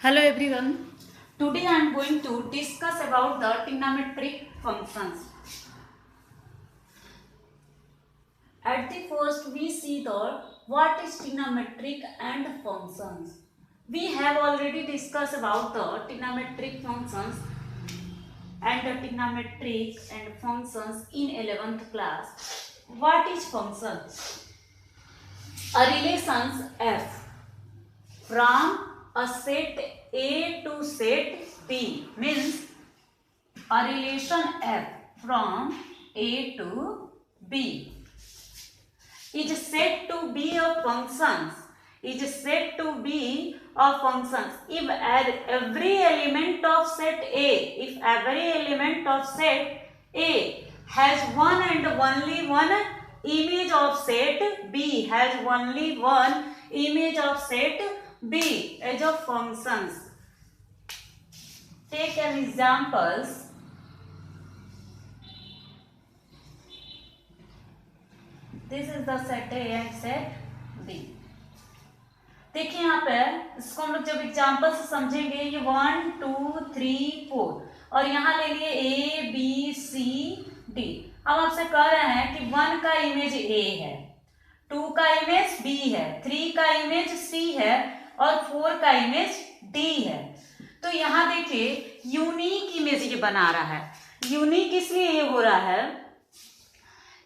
Hello everyone. Today I am going to discuss about the trigonometric functions. At the first we see the what is trigonometric and functions. We have already discussed about the trigonometric functions and the trigonometric and functions in 11th class. What is function? A relation f from a set A to set B means a relation f from A to B is said to be a functions if every element of set A has one and only one image of set B B as of functions. Take an examples. This is the set A and set B. देखिए यहाँ पे इसको हम लोग जब example से समझेंगे, ये 1 2 3 4 और यहाँ ले लिए A B C D. हम आपसे कह रहे हैं कि 1 का इमेज A है, 2 का इमेज B है, 3 का इमेज C है और 4 का इमेज D है. तो यहाँ देखिए यूनिक इमेज ये बना रहा है. यूनिक इसलिए ये हो रहा है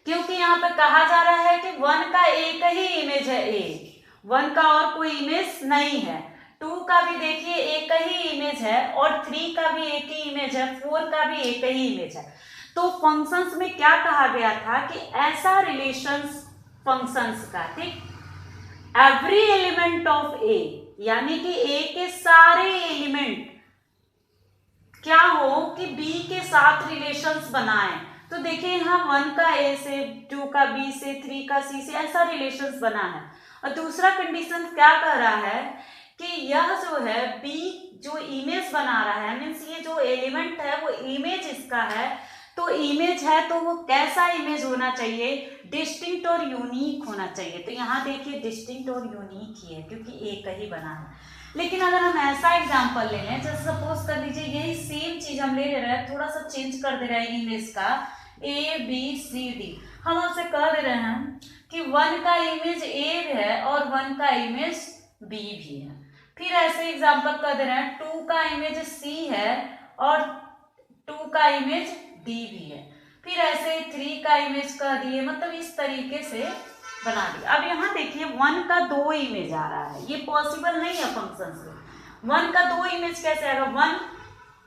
क्योंकि यहाँ पे कहा जा रहा है कि 1 का एक ही इमेज है A, 1 का और कोई इमेज नहीं है, 2 का भी देखिए एक ही इमेज है और 3 का भी एक ही इमेज है, 4 का भी एक ही इमेज है. तो फंक्शंस में क्या कहा गया था कि ऐसा रिलेशंस फंक्शंस का, ठीक, एवरी एलिमेंट ऑफ ए यानी कि ए के सारे एलिमेंट क्या हो कि बी के साथ रिलेशंस बनाए. तो देखिए यहाँ 1 का ए से, 2 का बी से, 3 का सी से, ऐसा रिलेशंस बना है. और दूसरा कंडीशन क्या कह रहा है कि यह जो है बी जो इमेज बना रहा है, मीन्स ये जो एलिमेंट है वो इमेज इसका है. तो इमेज है तो वो कैसा इमेज होना चाहिए? डिस्टिंक्ट और यूनिक होना चाहिए. तो यहाँ देखिए डिस्टिंक्ट और यूनिक ही है क्योंकि एक ही बना है. लेकिन अगर हम ऐसा एग्जांपल ले लें, जैसे सपोज कर लीजिए यही सेम चीज हम ले रहे हैं, थोड़ा सा चेंज कर दे रहे हैं इमेज का, ए बी सी डी. हम आपसे कह दे रहे हैं कि 1 का इमेज ए है और 1 का इमेज बी भी है. फिर ऐसे एग्जांपल कर दे रहे हैं 2 का इमेज सी है और 2 का इमेज डी भी है. फिर ऐसे 3 का इमेज कर दिए, मतलब इस तरीके से बना दिया. अब यहाँ देखिए 1 का 2 इमेज आ रहा है, ये पॉसिबल नहीं है फंक्शन से. 1 का 2 इमेज कैसे आएगा? 1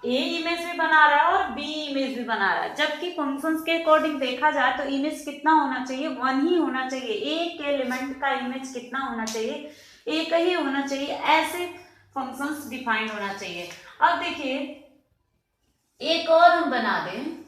ए इमेज भी बना रहा है और बी इमेज भी बना रहा है, जबकि फंक्शंस के अकॉर्डिंग देखा जाए तो इमेज कितना होना चाहिए? 1 ही होना चाहिए. एक एलिमेंट का इमेज कितना होना चाहिए? एक ही होना चाहिए. ऐसे फंक्शंस डिफाइंड होना चाहिए. अब देखिए एक और हम बना दें,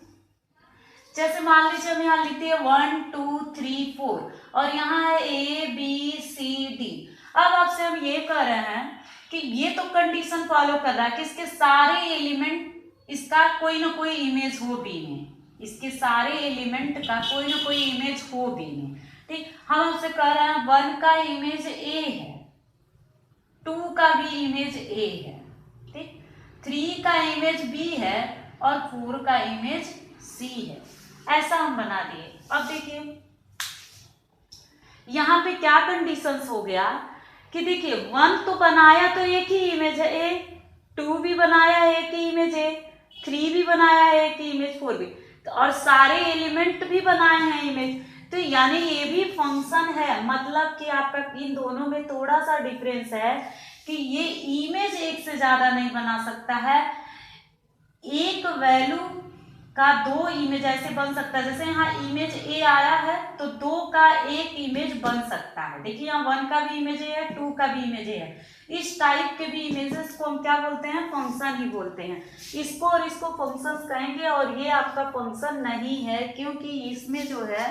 जैसे मान लीजिए हम यहाँ लिखते हैं 1 2 3 4 और यहाँ है ए बी सी डी. अब आपसे हम ये कह रहे हैं कि ये तो कंडीशन फॉलो कर रहा है कि इसके सारे एलिमेंट इसका कोई ना कोई इमेज हो बी में, इसके सारे एलिमेंट का कोई ना कोई इमेज हो बी में, ठीक. हम आपसे कह रहे हैं 1 का इमेज ए है, 2 का भी इमेज ए है, ठीक, 3 का इमेज बी है और 4 का इमेज सी है. ऐसा हम बना दिए. अब देखिए यहाँ पे क्या कंडीशंस हो गया कि देखिए 1 तो बनाया तो एक ही इमेज है ए, 2 भी बनाया है एक ही इमेज है, 3 भी बनाया है एक ही इमेज, 4 भी, तो और सारे एलिमेंट भी बनाए हैं इमेज. तो यानी ये भी फंक्शन है. मतलब कि आपका इन दोनों में थोड़ा सा डिफरेंस है कि ये इमेज एक से ज्यादा नहीं बना सकता है. एक वैल्यू का 2 इमेज ऐसे बन सकता है. जैसे यहाँ इमेज ए आया है तो 2 का एक इमेज बन सकता है. देखिए यहाँ 1 का भी इमेज ए है, 2 का भी इमेज ए है. इस टाइप के भी इमेजेस को हम क्या बोलते हैं? फंक्शन ही बोलते हैं. इसको और इसको फंक्शंस कहेंगे. और ये आपका फंक्शन नहीं है क्योंकि इसमें जो है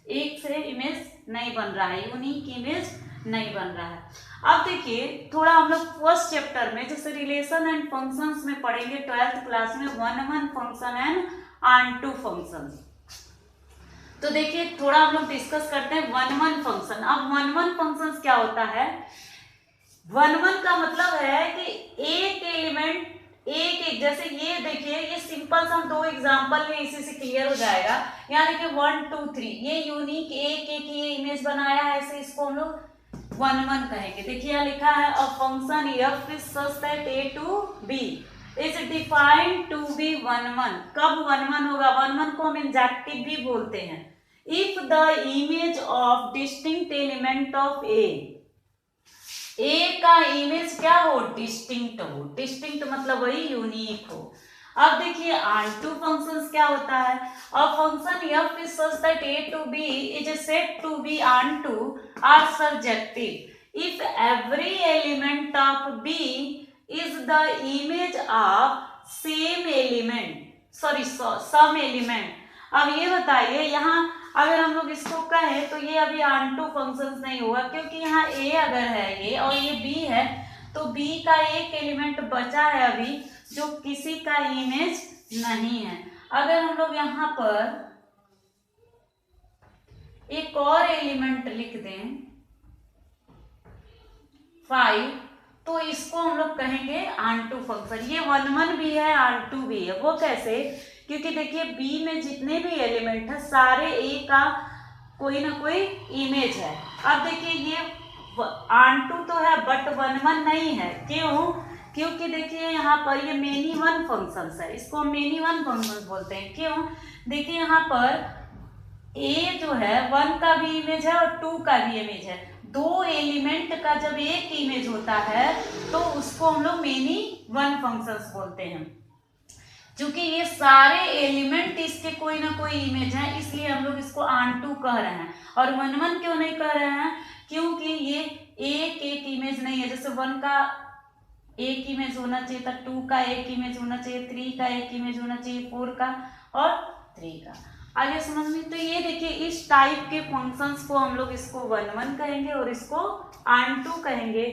एक से इमेज नहीं बन रहा है, यूनिक इमेज नहीं बन रहा है. अब देखिए थोड़ा हम लोग फर्स्ट चैप्टर में जैसे रिलेशन एंड फंक्शंस में पढ़ेंगे 12th क्लास में 1 फंक्शन एंड ऑनटू फंक्शंस. तो देखिए थोड़ा हम लोग डिस्कस करते हैं 1 फंक्शन. अब 1 फंक्शंस क्या होता है? 1 का मतलब है कि एक जैसे ये देखिए, ये सिंपल हम दो एग्जांपल में इसी से क्लियर हो जाएगा। यहाँ देखिए 1 2 3, ये यूनिक एक एक ये इमेज बनाया है, ऐसे इसको हम लोग 1 1 कहेंगे। देखिए यहाँ लिखा है a function f is such that a to b is defined to be 1 1। कब 1 1 होगा? 1 1 को हम इंजेक्टिव भी बोलते हैं। If the image of distinct element of a का इमेज क्या हो? डिस्टिंक्ट हो। डिस्टिंक्ट मतलब वही यूनिक हो। अब देखिए ऑनटू फंक्शंस क्या होता है? A function f is such that a to b is said to be onto or surjective if every element of b is the image of same element, sorry some element. अब ये बताइए, यहाँ अगर हम लोग इसको कहें तो ये अभी ऑनटू फंक्शंस नहीं होगा, क्योंकि यहाँ a अगर है ये और ये b है, तो b का एक एलिमेंट बचा है अभी जो किसी का इमेज नहीं है। अगर हम लोग यहाँ पर एक और एलिमेंट लिख दें 5, तो इसको हम लोग कहेंगे ऑनटू फंक्शन। ये 1 1 भी है, ऑनटू भी है। वो कैसे? क्योंकि देखिए b में जितने भी एलिमेंट है सारे a का कोई ना कोई इमेज है। अब देखिए ये ऑनटू तो है बट 1 1 नहीं है। क्यों? क्योंकि देखिए यहाँ पर ये मेनी वन फंक्शंस है, इसको हम मेनी वन फंक्शंस बोलते हैं। क्यों? देखिए यहाँ पर a जो है 1 का भी इमेज है और 2 का भी इमेज है। दो एलिमेंट का जब एक इमेज होता है तो उसको हम लोग मेनी वन फंक्शंस बोलते हैं। क्योंकि ये सारे एलिमेंट इसके कोई ना कोई इमेज है, इसलिए हम लोग इसको ऑनटू कह रहे हैं। और 1 1 क्यों नहीं कह रहे हैं? क्योंकि ये एक एक इमेज नहीं है। जैसे 1 का एक इमेज होना चाहिए था, 2 का एक इमेज होना चाहिए, 3 का एक इमेज होना चाहिए, 4 का और 3 का। आगे समझ में? तो ये देखिए इस टाइप के फंक्शंस को हम लोग इसको 1 1 कहेंगे और इसको ऑनटू कहेंगे।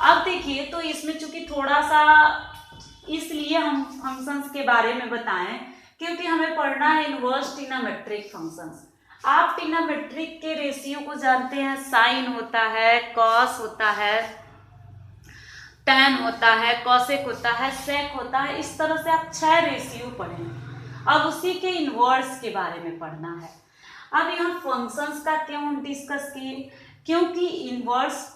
अब देखिए तो इसमें चूंकि थोड़ा सा इसलिए हम फंक्शंस के बारे में बताएं क्योंकि हमें पढ़ना है इनवर्स ट्रिग्नोमेट्रिक फंक्शंस। आप ट्रिग्नोमेट्रिक के रेशियो को जानते हैं, साइन होता है, कॉस होता है, टैन होता है, कॉसेक होता है, सेक होता है। इस तरह से आप 6 रेशियो पढ़ें। अब उसी के इनवर्स के बारे में पढ़ना है। अब यहाँ फंक्शंस का क्यों हम डिस्कस किए? क्योंकि इनवर्स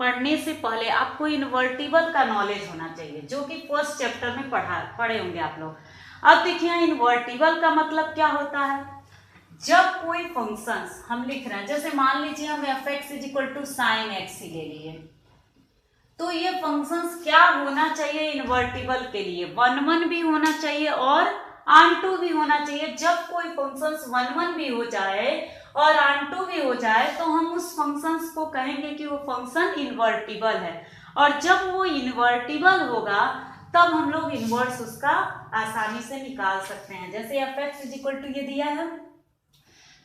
पढ़ने से पहले आपको इन्वर्टिबल का नॉलेज होना चाहिए, जो कि फर्स्ट चैप्टर में पढ़े होंगे आप लोग। अब देखिए इन्वर्टिबल का मतलब क्या होता है? जब कोई फंक्शंस हम लिख रहे हैं, जैसे मान लीजिए हम f(x = sin x) ही ले लिए, तो ये फंक्शंस क्या होना चाहिए इन्वर्टिबल के लिए? 1 1 भी होना चाहिए और ऑनटू भी होना चाहिए। जब कोई फंक्शंस 1 1 भी हो जाए और ऑनटू भी हो जाए तो हम उस फंक्शंस को कहेंगे कि वो फंक्शन इन्वर्टिबल है। और जब वो इन्वर्टिबल होगा तब हम लोग इनवर्स उसका आसानी से निकाल सकते हैं। जैसे f(x) = ये दिया है,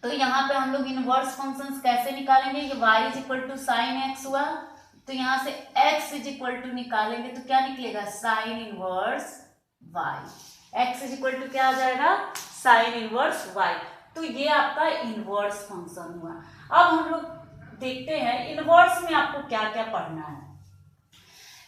तो यहाँ पे हम लोग इनवर्स फंक्शंस कैसे निकालेंगे? ये y = sin x हुआ, तो यहाँ से x = निकालेंगे तो क्या निकलेगा? sin inverse y। x = क्या आ जाएगा? sin inverse y। तो ये आपका इनवर्स फंक्शन हुआ। अब हम लोग देखते हैं इनवर्स में आपको क्या क्या पढ़ना है।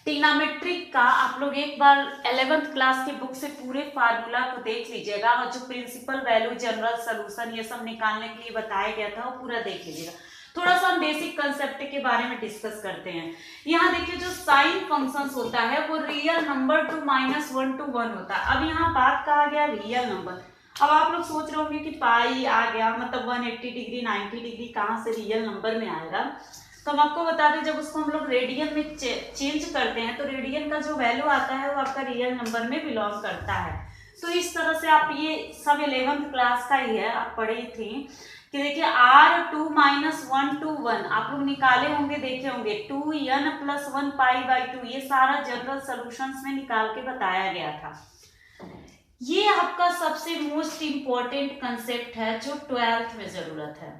ट्रिग्नोमेट्रिक का आप लोग एक बार 11th क्लास की बुक से पूरे फार्मूला को देख लीजिएगा और जो प्रिंसिपल वैल्यू, जनरल सोल्यूशन ये सब निकालने के लिए बताया गया था वो पूरा देख लीजिएगा। थोड़ा सा हम बेसिक कंसेप्ट के बारे में डिस्कस करते हैं। यहाँ देखिए जो साइन फंक्शंस होता है वो रियल नंबर टू -1 to 1 होता है। अब यहाँ बात कहा गया रियल नंबर। अब आप लोग सोच रहे होंगे कि पाई आ गया, मतलब 180 डिग्री 90 डिग्री कहाँ से रियल नंबर में आएगा? तो हम आपको बता दें, जब उसको हम लोग रेडियन में चेंज करते हैं तो रेडियन का जो वैल्यू आता है वो आपका रियल नंबर में बिलोंग करता है। तो इस तरह से आप ये सब 11th क्लास का ही है, आप पढ़ी थी कि देखिए r2 - 1 to 1 आप लोग निकाले होंगे, देखे होंगे 2n + 1 π/2। ये सारा जनरल सॉल्यूशंस में निकाल के बताया गया था। ये आपका सबसे मोस्ट इंपॉर्टेंट कंसेप्ट है जो 12th में जरूरत है।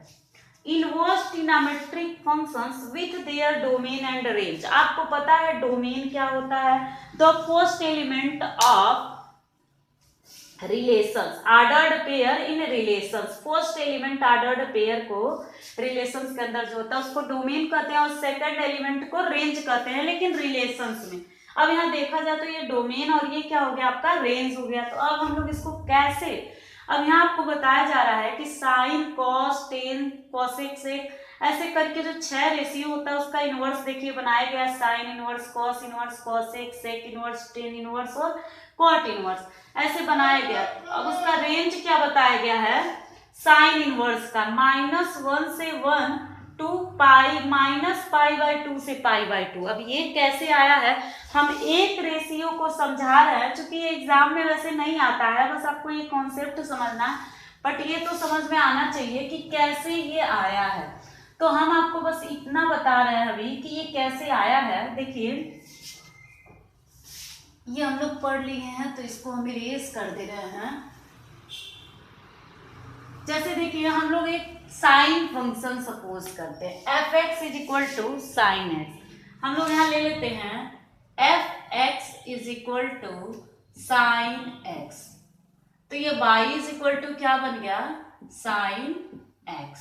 Inverse trigonometric functions with their domain and range. आपको पता है डोमेन क्या होता है? The first element of relations, ordered pair in relations. First element ordered pair को रिलेशंस के अंदर जो होता है उसको डोमेन कहते हैं और सेकंड एलिमेंट को रेंज कहते हैं, लेकिन रिलेशंस में। अब यहाँ देखा जाए तो ये डोमेन और ये क्या हो गया आपका रेंज हो गया। तो अब हम लोग इसको कैसे, अब यहाँ आपको बताया जा रहा है कि sine cos tan cosec sec ऐसे करके जो 6 रेशियो होता है उसका इनवर्स देखिए बनाया गया, sine inverse cosec sec inverse tan inverse और कॉट इनवर्स ऐसे बनाया गया। अब उसका रेंज क्या बताया गया है साइन इनवर्स का, -1 से 1 टू पाई -π/2 से π/2। अब ये कैसे आया है, हम एक रेशियो को समझा रहे हैं, चूंकि ये एग्जाम में वैसे नहीं आता है, बस आपको ये कॉन्सेप्ट समझना है, बट ये तो समझ में आना चाहिए कि कैसे ये आया है। तो हम आपको बस इतना बता रहे हैं अभी कि ये कैसे आया है। देखिए ये हम लोग पढ़ लिए हैं तो इसको हम इरेज कर दे रहे हैं। जैसे देखिए हम लोग एक साइन फंक्शन सपोज करते हैं, f(x) = sin x। हम लोग यहाँ ले लेते हैं f(x) = sin x, तो ये y = क्या बन गया sin x।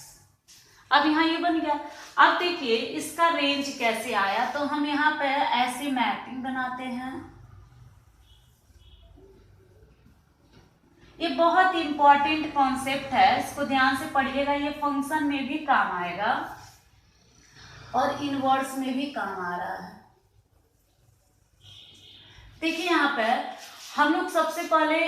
अब यहाँ ये बन गया। अब देखिए इसका रेंज कैसे आया, तो हम यहाँ पे ऐसे मैपिंग बनाते हैं। ये बहुत इंपॉर्टेंट कॉन्सेप्ट है, इसको ध्यान से पढ़िएगा, ये फंक्शन में भी काम आएगा और इनवर्स में भी काम आ रहा है। देखिए यहाँ पे हम लोग सबसे पहले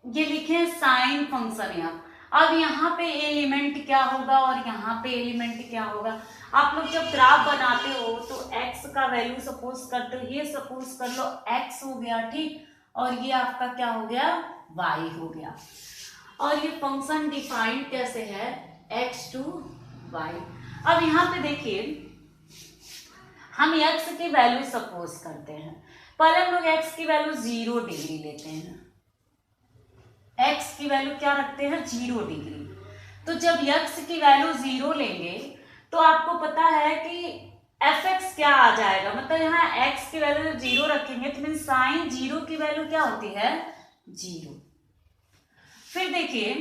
ये लिखे साइन फंक्शन यहाँ। अब यहाँ पे एलिमेंट क्या होगा और यहाँ पे एलिमेंट क्या होगा। आप लोग जब ग्राफ बनाते हो तो x का वैल्यू सपोज करते हो, ये सपोज कर लो x हो गया, ठीक, और ये आपका क्या हो गया y हो गया। और ये फंक्शन डिफाइंड कैसे है x to y। अब यहाँ पे देखिए हम x की वैल्यू सपोज करते हैं, पहले हम लोग x की वैल्यू 0 डिग्री लेते हैं, x की वैल्यू क्या रखते हैं 0 डिग्री। तो जब x की वैल्यू 0 लेंगे तो आपको पता है कि f(x) क्या आ जाएगा, मतलब यहाँ x की वैल्यू 0 रखेंगे तो मीन साइन 0 की वैल्यू क्या होती है 0। फिर देखिए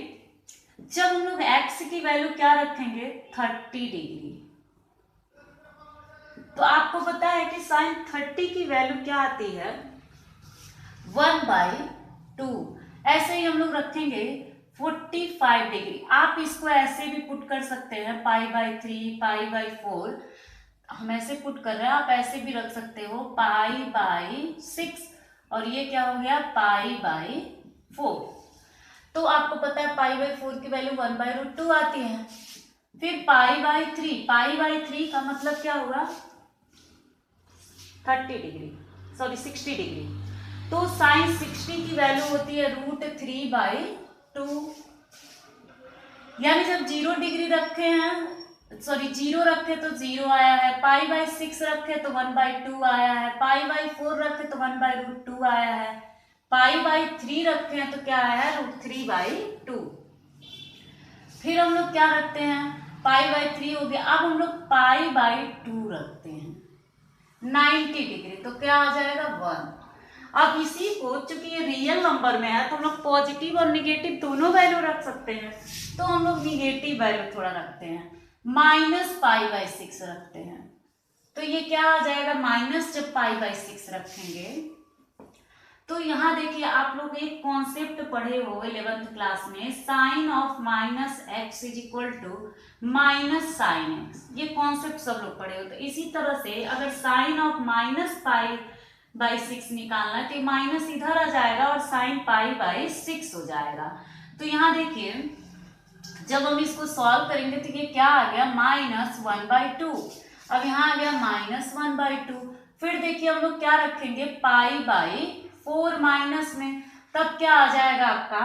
जब हम लोग x की वैल्यू क्या रखेंगे 30 डिग्री, तो आपको पता है कि साइन 30 की वैल्यू क्या आती है 1/2। ऐसे ही हम लोग रखेंगे 45 डिग्री। आप इसको ऐसे भी पुट कर सकते हैं π/3 π/4, हम ऐसे पुट कर रहे हैं, आप ऐसे भी रख सकते हो π/6 और ये क्या हो गया π/4। तो आपको पता है π/4 की वैल्यू 1/√2 आती है। फिर π/3 का मतलब क्या होगा 60 डिग्री। तो साइन 60 की वैल्यू होती है √3/2। यानी जब 0 डिग्री रखे हैं, 0 रखे तो 0 आया है, π/6 रखे तो 1/2 आया है, π/4 रखे तो 1/√2 आया है, π/3 रखे हैं तो क्या आया है √3/2। फिर हम लोग क्या रखते हैं π/3 हो गया। अब हम लोग π/2 रखते हैं 90 डिग्री, तो क्या आ जाएगा 1। अब इसी को चूंकि ये रियल नंबर में है तो हम लोग पॉजिटिव और निगेटिव दोनों वैल्यू रख सकते हैं, तो हम लोग निगेटिव वैल्यू थोड़ा रखते हैं, -π/6 रखते हैं। तो ये क्या आ जाएगा माइनस, जब π/6 रखेंगे तो यहाँ देखिए आप लोग एक कॉन्सेप्ट पढ़े हो 11th क्लास में, sine of -x = -sin x। ये कॉन्सेप्ट सब लोग पढ़े हो। तो इसी तरह से अगर साइन ऑफ -π/6 निकालना है तो माइनस इधर आ जाएगा और साइन π/6 हो जाएगा। तो यहाँ देखिए जब हम इसको सॉल्व करेंगे तो ये क्या आ गया -1/2। अब यहाँ आ गया -1/2। फिर देखिए हम लोग क्या रखेंगे π/4 माइनस में, तब क्या आ जाएगा आपका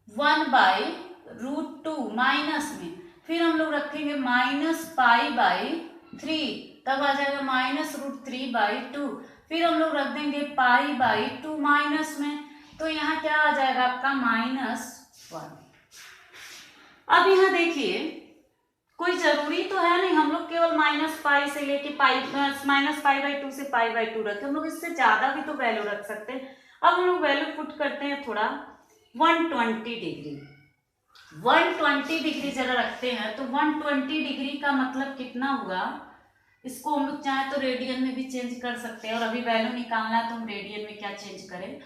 1/√2 माइनस में। फिर हम लोग रखेंगे -π/3, तब आ जाएगा -√3/2। फिर हम लोग रख देंगे π/2 माइनस में, तो यहाँ क्या आ जाएगा आपका -1। अब यहाँ देखिए कोई जरूरी तो है नहीं हम लोग केवल -π से लेके -π/2 से π/2 रखें, हम लोग इससे ज्यादा भी तो वैल्यू रख सकते हैं। अब हम लोग वैल्यू पुट करते हैं थोड़ा 120 डिग्री। 120 डिग्री जरा रखते हैं तो 120 डिग्री का मतलब कितना हुआ, इसको हम लोग चाहे तो रेडियन में भी चेंज कर सकते हैं, और अभी वैल्यू निकालना है तो हम रेडियन में क्या चेंज करें,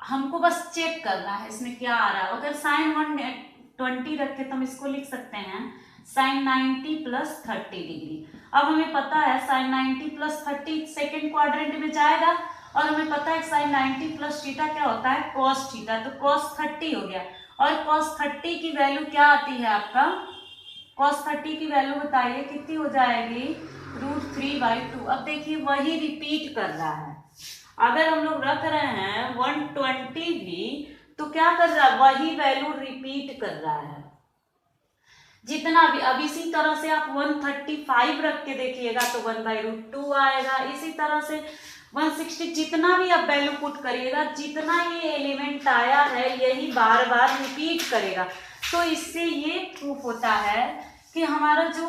हमको बस चेक करना है इसमें क्या आ रहा है। अगर साइन 120 रखे तो हम इसको लिख सकते हैं साइन 90 प्लस 30 डिग्री। अब हमें पता है साइन 90 प्लस 30 सेकेंड क्वाड्रेंट में जाएगा, और हमें पता है साइन 90 प्लस थीटा क्या होता है, कॉस थीटा, तो कॉस 30 हो गया। और कॉस 30 की वैल्यू क्या आती है आपका, कॉस 30 की वैल्यू बताइए कितनी हो जाएगी, √3/2। अब देखिए वही रिपीट कर रहा है, अगर हम लोग रख रहे हैं 120 भी तो क्या कर रहा है, वही वैल्यू रिपीट कर रहा है जितना भी। अब इसी तरह से आप 135 रख के देखिएगा तो 1/√2 आएगा। इसी तरह से 160 जितना भी आप वैल्यू पुट करिएगा, जितना ये एलिमेंट आया है यही बार बार रिपीट करेगा। तो इससे ये प्रूफ होता है कि हमारा जो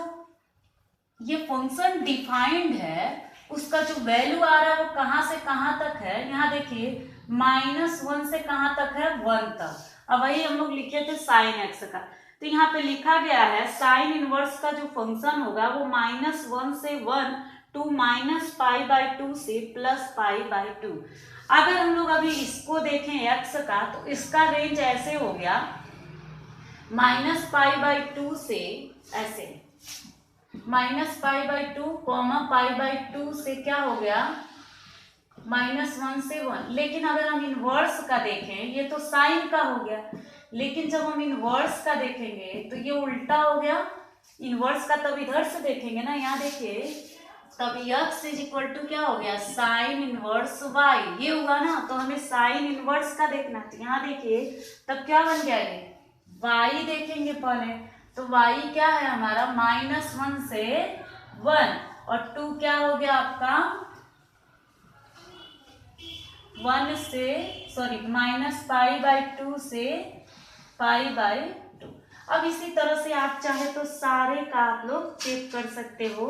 ये फंक्शन डिफाइंड है उसका जो वैल्यू आ रहा है वो कहाँ से कहाँ तक है। यहाँ देखिए -1 से कहाँ तक है, 1 तक। अब वही हम लोग लिखे थे साइन x का, तो यहाँ पे लिखा गया है साइन इनवर्स का जो फंक्शन होगा वो -1 से 1 टू -π/2 से +π/2। अगर हम लोग अभी इसको देखें x का, तो इसका रेंज ऐसे हो गया -π/2 से ऐसे -π/2, π/2 से क्या हो गया -1 से 1। लेकिन अगर हम इनवर्स का देखें, ये तो साइन का हो गया, लेकिन जब हम इनवर्स का देखेंगे तो ये उल्टा हो गया। इनवर्स का तब इधर से देखेंगे ना, यहाँ देखिए तब x = क्या हो गया, साइन इनवर्स y, ये हुआ ना। तो हमें साइन इनवर्स का देखना है, यहाँ देखिए तब क्या बन गया, ये y देखेंगे पहले, तो y क्या है हमारा -1 से 1, और 2 क्या हो गया आपका 1 से -π/2 से π/2। अब इसी तरह से आप चाहे तो सारे का आप लोग चेक कर सकते हो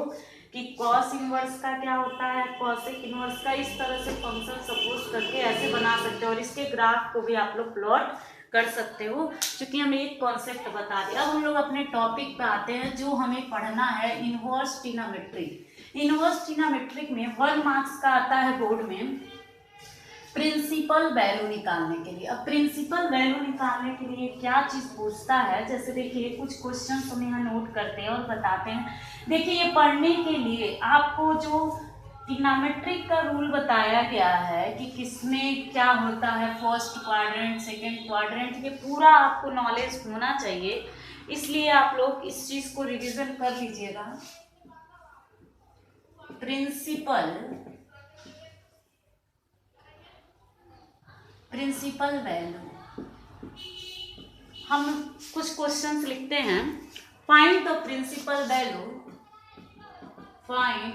कि कॉस इनवर्स का क्या होता है, कॉसेक इनवर्स का। इस तरह से फंक्शन सपोज करके ऐसे बना सकते हो, और इसके ग्राफ को भी आप लोग प्लॉट कर सकते हो, क्योंकि हम एक कॉन्सेप्ट बता दें। अब हम लोग अपने टॉपिक पे आते हैं जो हमें पढ़ना है, इनवर्स ट्रिग्नोमेट्रिक। इनवर्स ट्रिग्नोमेट्रिक में 1 मार्क्स का आता है बोर्ड में प्रिंसिपल वैल्यू निकालने के लिए। अब प्रिंसिपल वैल्यू निकालने के लिए क्या चीज पूछता है, जैसे देखिए कुछ क्वेश्चन हम यहाँ नोट करते हैं और बताते हैं। देखिए ये पढ़ने के लिए आपको जो ट्रिग्नोमेट्रिक का रूल बताया गया है कि किसमें क्या होता है, फर्स्ट क्वाड्रेंट, सेकंड क्वाड्रेंट, ये पूरा आपको नॉलेज होना चाहिए। इसलिए आप लोग इस चीज को रिवीजन कर लीजिएगा। प्रिंसिपल वैल्यू, हम कुछ क्वेश्चंस लिखते हैं। Find the principal value, find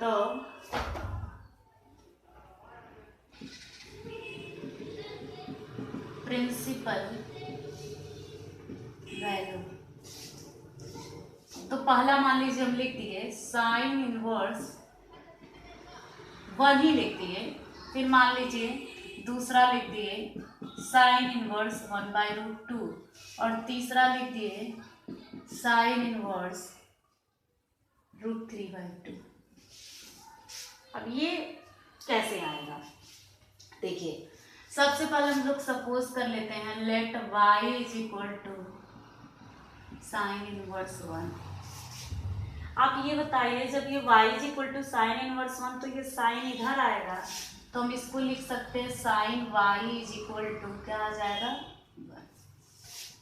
the principal value. तो पहला मान लीजिए हम लिख दिए साइन इनवर्स 1 ही लिख दिए, फिर मान लीजिए दूसरा लिख दिए साइन इनवर्स 1/√2, और तीसरा लिख दिए साइन इनवर्स √3/2। अब ये कैसे आएगा, देखिए सबसे पहले हम लोग सपोज कर लेते हैं लेट y = साइन इनवर्स 1। आप ये बताइए जब ये y = साइन इनवर्स 1 तो ये साइन इधर आएगा, तो हम इसको लिख सकते हैं साइन y = क्या आ जाएगा 1।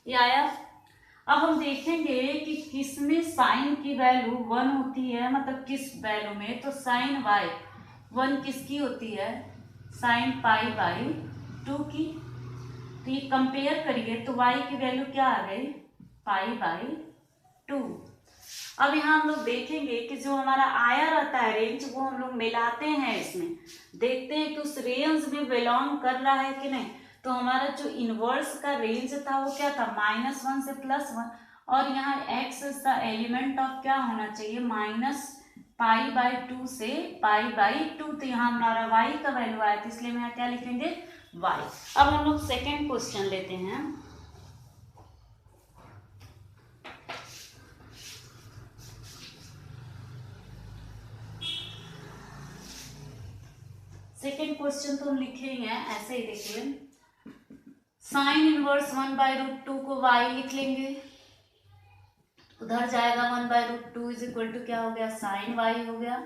ये आया। अब हम देखेंगे कि किस में साइन की वैल्यू 1 होती है, मतलब किस वैल्यू में, तो साइन y 1 किसकी होती है, साइन π/2 की। तो ये कंपेयर करिए तो y की वैल्यू क्या आ गई, π/2। अब यहाँ हम लोग देखेंगे कि जो हमारा आया रहता है रेंज, वो हम लोग मिलाते हैं, इसमें देखते हैं कि उस रेंज में बिलोंग कर रहा है कि नहीं। तो हमारा जो इनवर्स का रेंज था वो क्या था, -1 से +1, और यहाँ x का एलिमेंट ऑफ क्या होना चाहिए, -π/2 से π/2। तो यहाँ हमारा y का वैल्यू आया, तो इसलिए हम यहाँ क्या लिखेंगे, y। अब हम लोग सेकेंड क्वेश्चन लेते हैं। सेकेंड क्वेश्चन तो हम लिखे ही हैं, ऐसे ही देखिए, साइन इनवर्स 1/√2 को y लिख लेंगे, उधर जाएगा 1/√2 इज इक्वल टू क्या हो गया, साइन y हो गया।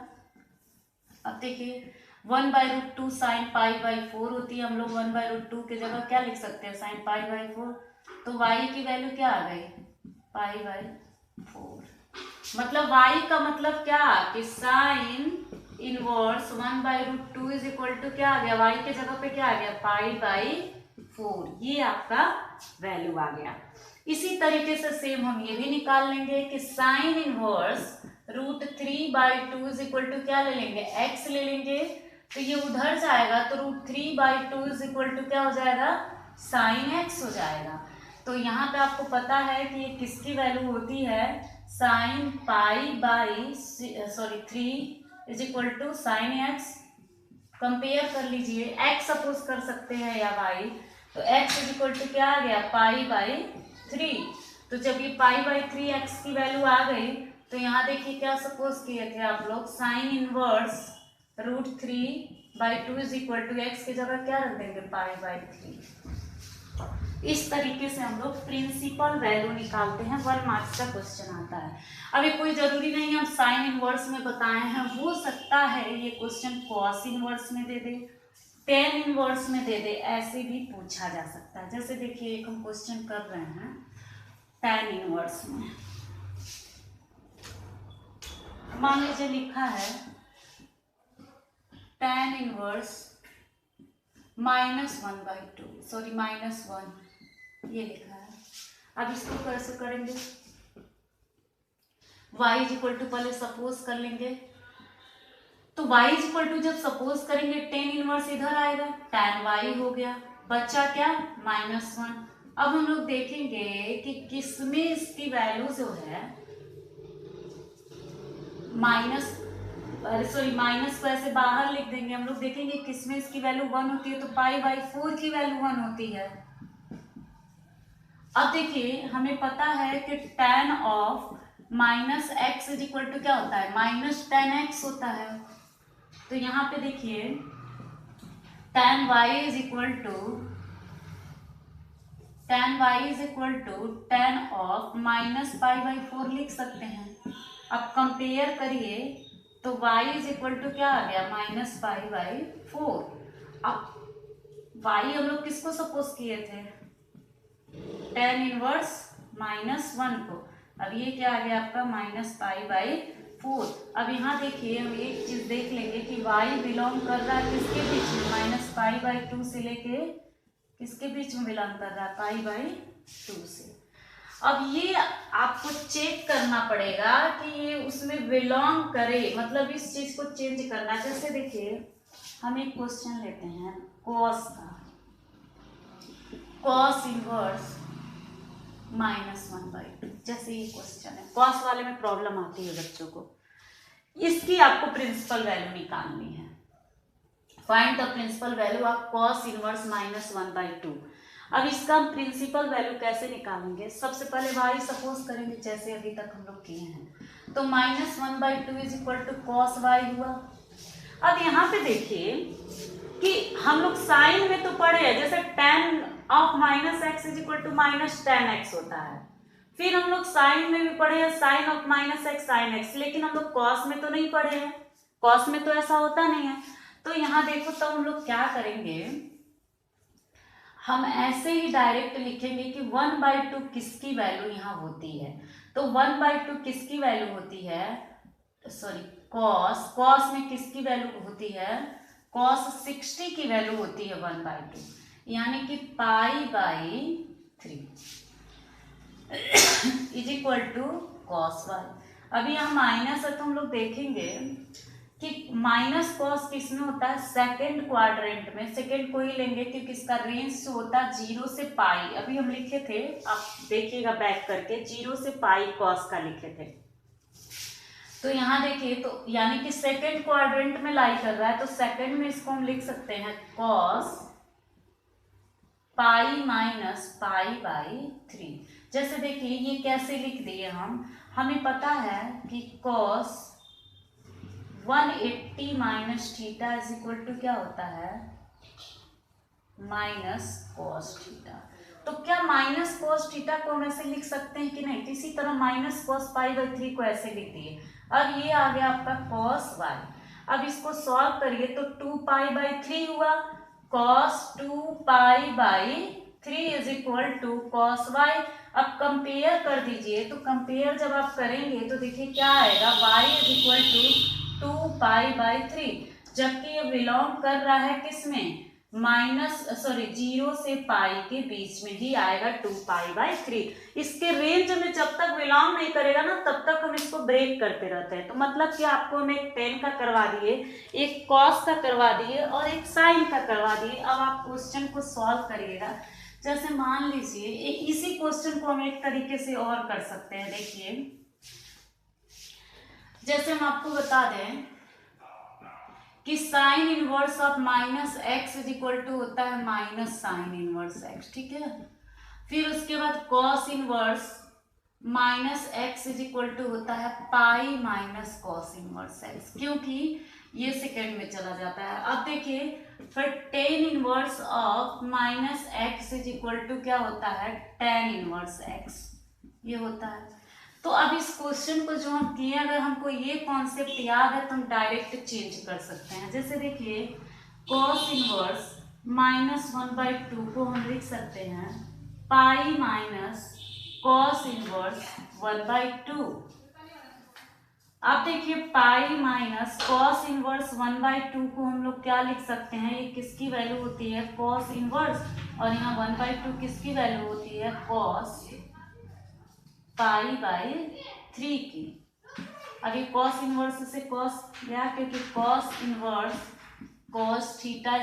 अब देखिए 1/√2 साइन π/4 होती है, हम लोग 1/√2 की जगह क्या लिख सकते हैं, साइन π/4, तो y की वैल्यू क्या आ गई, π/4। मतलब y का मतलब क्या कि sine inverse 1/√2 is equal to क्या आ गया, y के जगह पे क्या आ गया, π/4, ये आपका वैल्यू आ गया। इसी तरीके से सेम हम ये भी निकाल लेंगे कि sine inverse √3/2 is equal to क्या ले लेंगे, x ले लेंगे, तो ये उधर जाएगा तो √3/2 इज इक्वल टू क्या हो जाएगा, साइन x हो जाएगा। तो यहाँ पे आपको पता है कि ये किसकी वैल्यू होती है, sine π/3 is equal to sine x। Compare कर लीजिए, x सपोज कर सकते हैं या y, तो x इज इक्वल टू क्या आ गया, π/3। तो जब ये π/3 x की वैल्यू आ गई, तो यहाँ देखिए क्या सपोज किए थे आप लोग, sine inverse √3/2 is equal to x की जगह क्या रख देंगे, π/3। इस तरीके से हम लोग प्रिंसिपल वैल्यू निकालते हैं, 1 मार्क्स का क्वेश्चन आता है। अभी कोई जरूरी नहीं है हम साइन इनवर्स में बताए हैं, हो सकता है ये क्वेश्चन कॉस इनवर्स में दे दे, टेन इनवर्स में दे दे, ऐसे भी पूछा जा सकता है। जैसे देखिए एक हम क्वेश्चन कर रहे हैं टेन इनवर्स में, मान लीजिए लिखा है टेन इनवर्स -1/2, सॉरी -1, ये लिखा है। अब इसको कैसे करेंगे, y इज इक्वल टू पहले सपोज कर लेंगे, तो y इज इक्वल टू जब सपोज करेंगे टेन इनवर्स इधर आएगा, tan y हो गया, बच्चा क्या, -1। अब हम लोग देखेंगे कि किसमें इसकी वैल्यू जो है माइनस को ऐसे बाहर लिख देंगे, हम लोग देखेंगे किसमें इसकी वैल्यू 1 होती है, तो π/4 की वैल्यू 1 होती है। अब देखिए हमें पता है कि tan of -x is equal to क्या होता है, -10x होता है। तो यहाँ पे देखिए tan y is equal to tan of -π/4 लिख सकते हैं। अब कंपेयर करिए तो y इज इक्वल टू क्या आ गया, -π/4। अब y हम लोग किसको सपोज किए थे, tan इनवर्स -1 को। अब ये क्या आ गया आपका, -π/4। अब यहाँ देखिए हम एक चीज देख लेंगे कि y बिलोंग कर रहा है किसके बीच में, -π/2 से लेके किसके बीच में बिलोंग कर रहा है, π/2 से। अब ये आपको चेक करना पड़ेगा कि ये उसमें बिलोंग करे, मतलब इस चीज को चेंज करना। जैसे देखिए हम एक क्वेश्चन लेते हैं कॉस का, कॉस इनवर्स -1/2, जैसे ये क्वेश्चन है, कॉस वाले में प्रॉब्लम आती है बच्चों को, इसकी आपको प्रिंसिपल वैल्यू निकालनी है। Find the principal value of cos inverse -1/2। अब इसका हम प्रिंसिपल वैल्यू कैसे निकालेंगे, सबसे पहले y सपोज करेंगे जैसे अभी तक हम लोग किए हैं, तो -1/2 is equal to cos y हुआ। अब यहाँ पे देखिए कि हम लोग साइन में तो पढ़े हैं, जैसे tan of -x is equal to -10x होता है, फिर हम लोग साइन में भी पढ़े हैं sine of -x sin x, लेकिन हम लोग कॉस में तो नहीं पढ़े हैं, कॉस में तो ऐसा होता नहीं है। तो यहाँ देखो तो हम लोग क्या करेंगे, हम ऐसे ही डायरेक्ट लिखेंगे कि 1/2 किसकी वैल्यू यहाँ होती है, तो 1/2 किसकी वैल्यू होती है, सॉरी कॉस में किसकी वैल्यू होती है, cos 60 की वैल्यू होती है 1/2, यानी कि π/3 is equal to cos y। अभी यहाँ माइनस है तो हम लोग देखेंगे कि माइनस कॉस किसमें होता है, सेकंड क्वाड्रेंट में, सेकंड को ही लेंगे क्योंकि इसका रेंज जो होता है 0 से पाई, अभी हम लिखे थे, आप देखिएगा बैक करके 0 से पाई कॉस का लिखे थे। तो यहाँ देखिए तो यानी कि सेकंड क्वाड्रेंट में लाई कर रहा है, तो सेकंड में इसको हम लिख सकते हैं कॉस पाई माइनस π/3। जैसे देखिए ये कैसे लिख दिए हम, हमें पता है कि cos 180 minus theta is equal to क्या होता है, माइनस कॉस थीटा। तो क्या माइनस कॉस थीटा को हम ऐसे लिख सकते हैं कि नहीं? तो इसी तरह माइनस कॉस पाई बाई 3 को ऐसे लिख दिए। अब ये आ गया आपका कॉस वाई। अब इसको सॉल्व करिए तो 2 पाई बाई 3 हुआ, cos 2 pi by 3 is equal to cos y. अब कंपेयर कर दीजिए, तो कंपेयर जब आप करेंगे तो देखिए क्या आएगा, y is equal to 2 pi by 3, जबकि ये बिलोंग कर रहा है किसमें, जीरो से पाई के बीच में ही आएगा 2 पाई बाई 3। इसके रेंज में जब तक बिलोंग नहीं करेगा ना तब तक हम इसको ब्रेक करते रहते हैं। तो मतलब कि आपको हम एक टेन का करवा दिए, एक कॉस का करवा दिए और एक साइन का करवा दिए। अब आप क्वेश्चन को सॉल्व करिएगा। जैसे मान लीजिए इसी क्वेश्चन को हम एक तरीके से और कर सकते हैं। देखिए जैसे हम आपको बता दें कि sine inverse of minus x is equal to होता है माइनस साइन इनवर्स एक्स, ठीक है। फिर उसके बाद cos inverse minus x is equal to होता है pi minus cos inverse x, क्योंकि ये सेकेंड में चला जाता है। अब देखिए फिर tan inverse of minus x is equal to क्या होता है, टेन इनवर्स एक्स, ये होता है। तो अब इस क्वेश्चन को जो हम किए, अगर हमको ये कॉन्सेप्ट याद है तो हम डायरेक्ट चेंज कर सकते हैं। जैसे देखिए कॉस इनवर्स माइनस 1/2 को हम लिख सकते हैं पाई माइनस कॉस इनवर्स 1/2। अब देखिए पाई माइनस कॉस इनवर्स 1/2 को हम लोग क्या लिख सकते हैं, ये किसकी वैल्यू होती है, कॉस इनवर्स, और यहाँ 1/2 किसकी वैल्यू होती है, कॉस पाई बाई 3 की। अब ये कॉस इनवर्स से कॉस गया, क्योंकि कॉस इनवर्स कॉस थीटा